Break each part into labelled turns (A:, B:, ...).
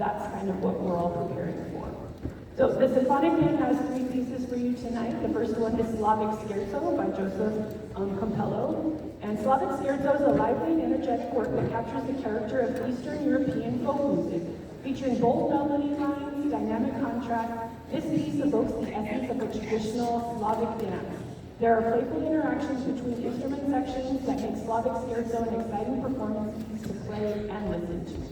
A: that's kind of what we're all preparing for. So the symphonic band has three pieces for you tonight. The first one is Slavic Scherzo by Joseph Campello. And Slavic Scherzo is a lively and energetic work that captures the character of Eastern European folk music, featuring bold melody lines, dynamic contrast. This piece evokes the essence of a traditional Slavic dance. There are playful interactions between instrument sections that make Slavic Scherzo an exciting performance piece to play and listen to.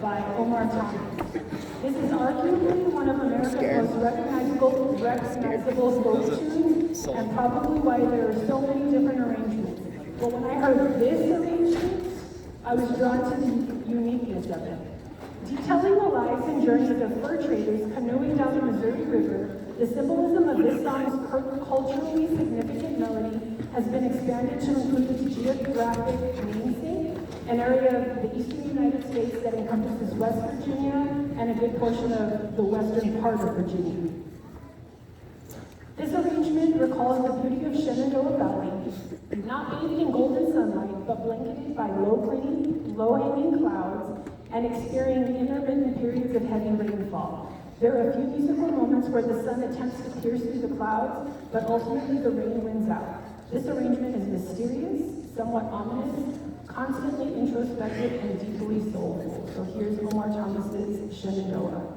A: by Omar Thomas. This is arguably one of America's most recognizable folk tunes, and probably why there are so many different arrangements. But when I heard this arrangement, I was drawn to the uniqueness of it. Detailing the lives and journeys of fur traders canoeing down the Missouri River, the symbolism of this song's culturally significant melody has been expanded to include its geographic namesake, an area of the eastern United States that encompasses West Virginia and a good portion of the western part of Virginia. This arrangement recalls the beauty of Shenandoah Valley, not bathed in golden sunlight, but blanketed by low-hanging clouds and experiencing intermittent periods of heavy rainfall. There are a few musical moments where the sun attempts to pierce through the clouds, but ultimately the rain wins out. This arrangement is mysterious, somewhat ominous, constantly introspective, and deeply soulful. So here's Omar Thomas's Shenandoah.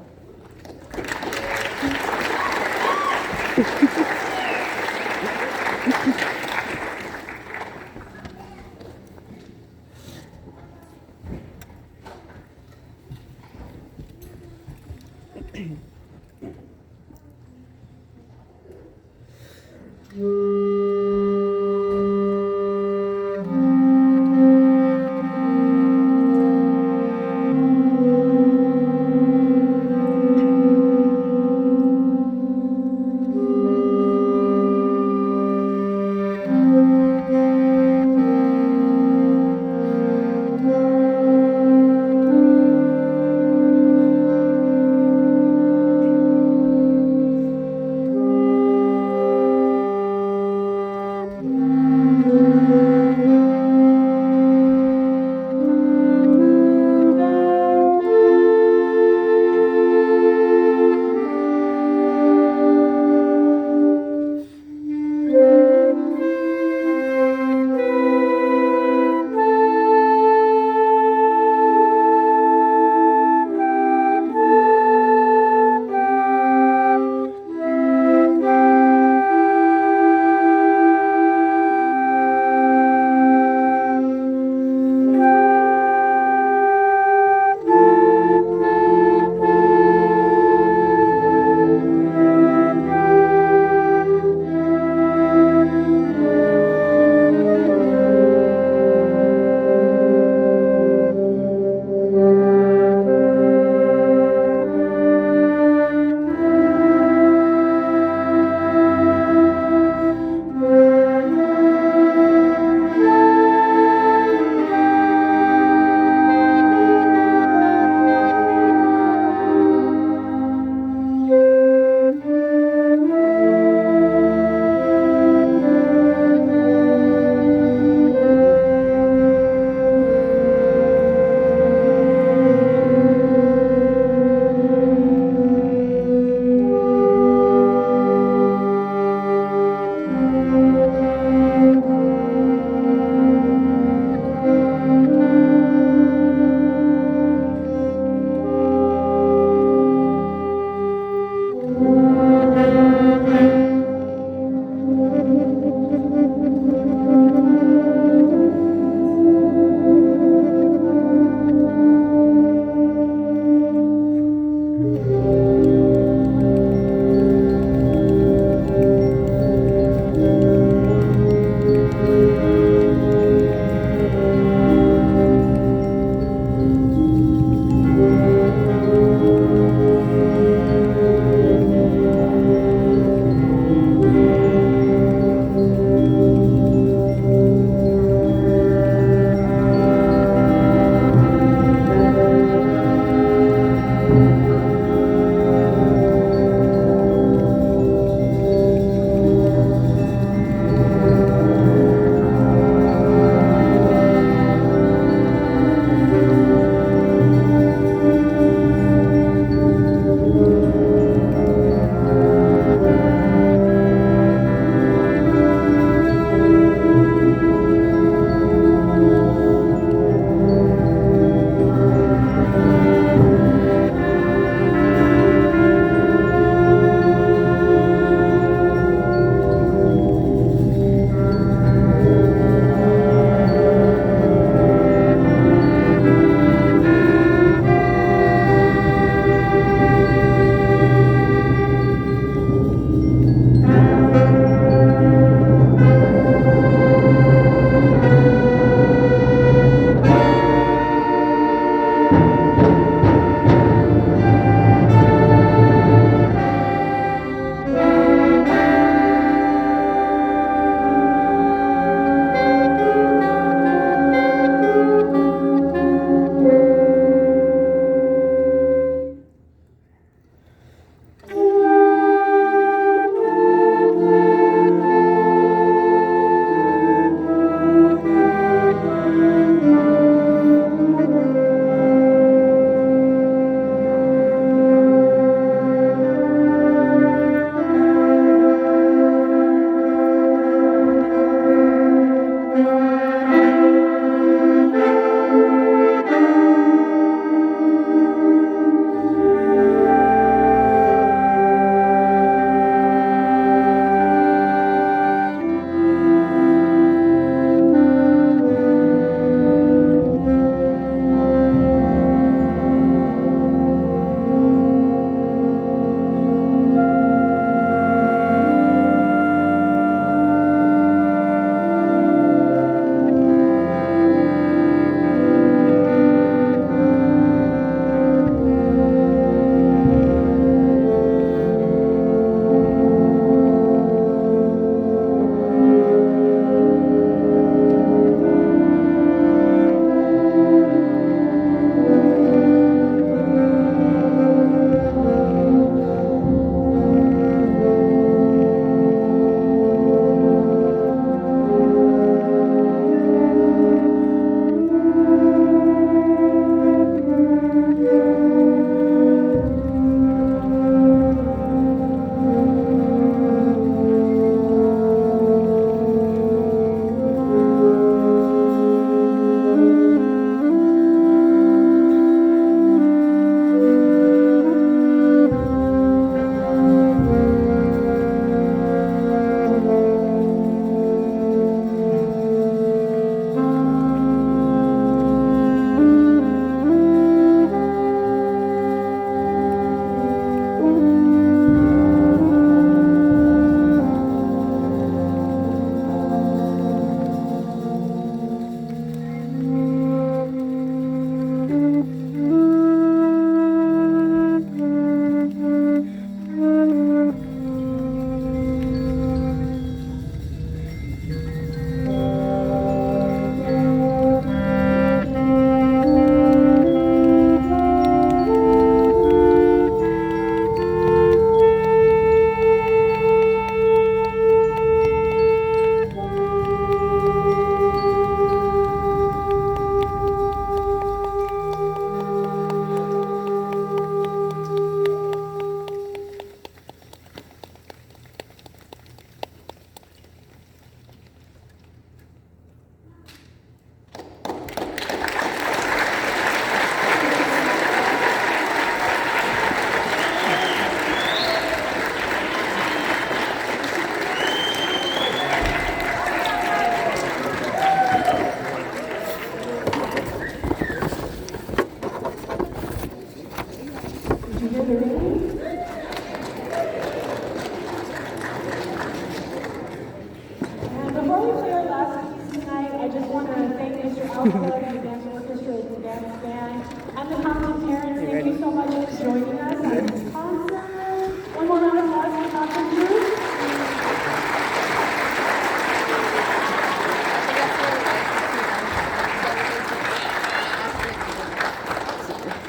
A: Club, the dance orchestra, the dance band, and the Compton parents. Thank you so much for joining us on this concert. One more round of applause for Compton Group.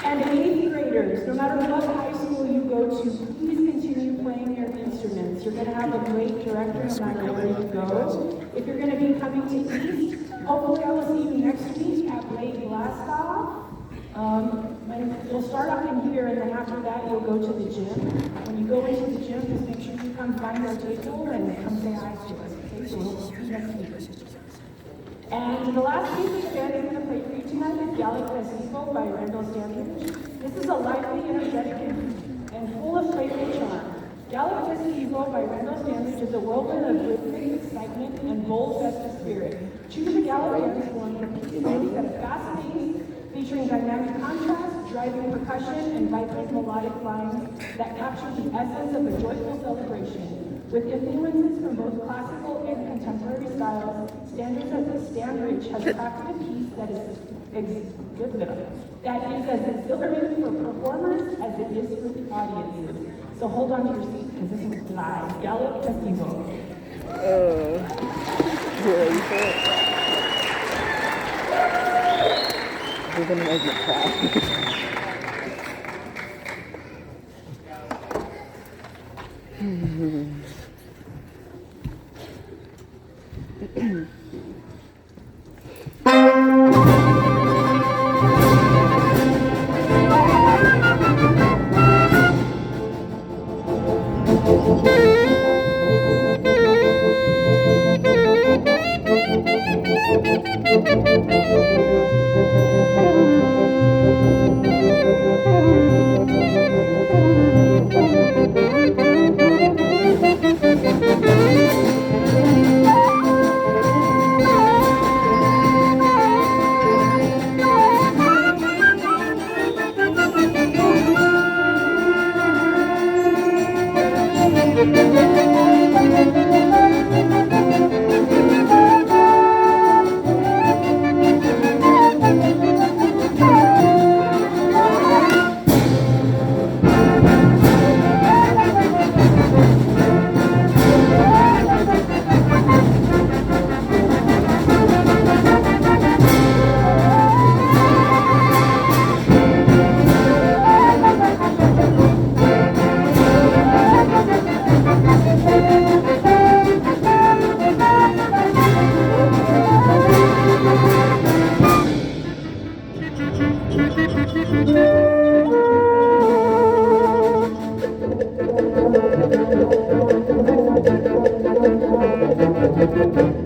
A: And eighth graders, no matter what high school you go to, please continue playing your instruments. You're going to have a great director no matter where you go. If you're going to be coming to East, hopefully I will see you next week at Blade Blastoff. You'll start off in here, and then after that you'll go to the gym. When you go into the gym, just make sure you come find our table and come say hi to us. Okay, so we'll see you next week. And the last piece of band I'm going to play for you tonight is Gallic Festival by Randall Standridge. This is a lively, energetic, and full of playful charm. Gallic Festival by Randall Standridge is a whirlwind of rhythmic excitement and bold festive spirit. Choose a Gallic dance form for piece at a fast pace, featuring dynamic contrast, driving percussion, and vibrant melodic lines that capture the essence of a joyful celebration. With influences from both classical and contemporary styles, Standridge has crafted a piece that is as exhilarating for performers as it is for the audiences. So hold on to your seat because this is live. Gallic Festival.
B: You're gonna make me cry.
C: Thank you.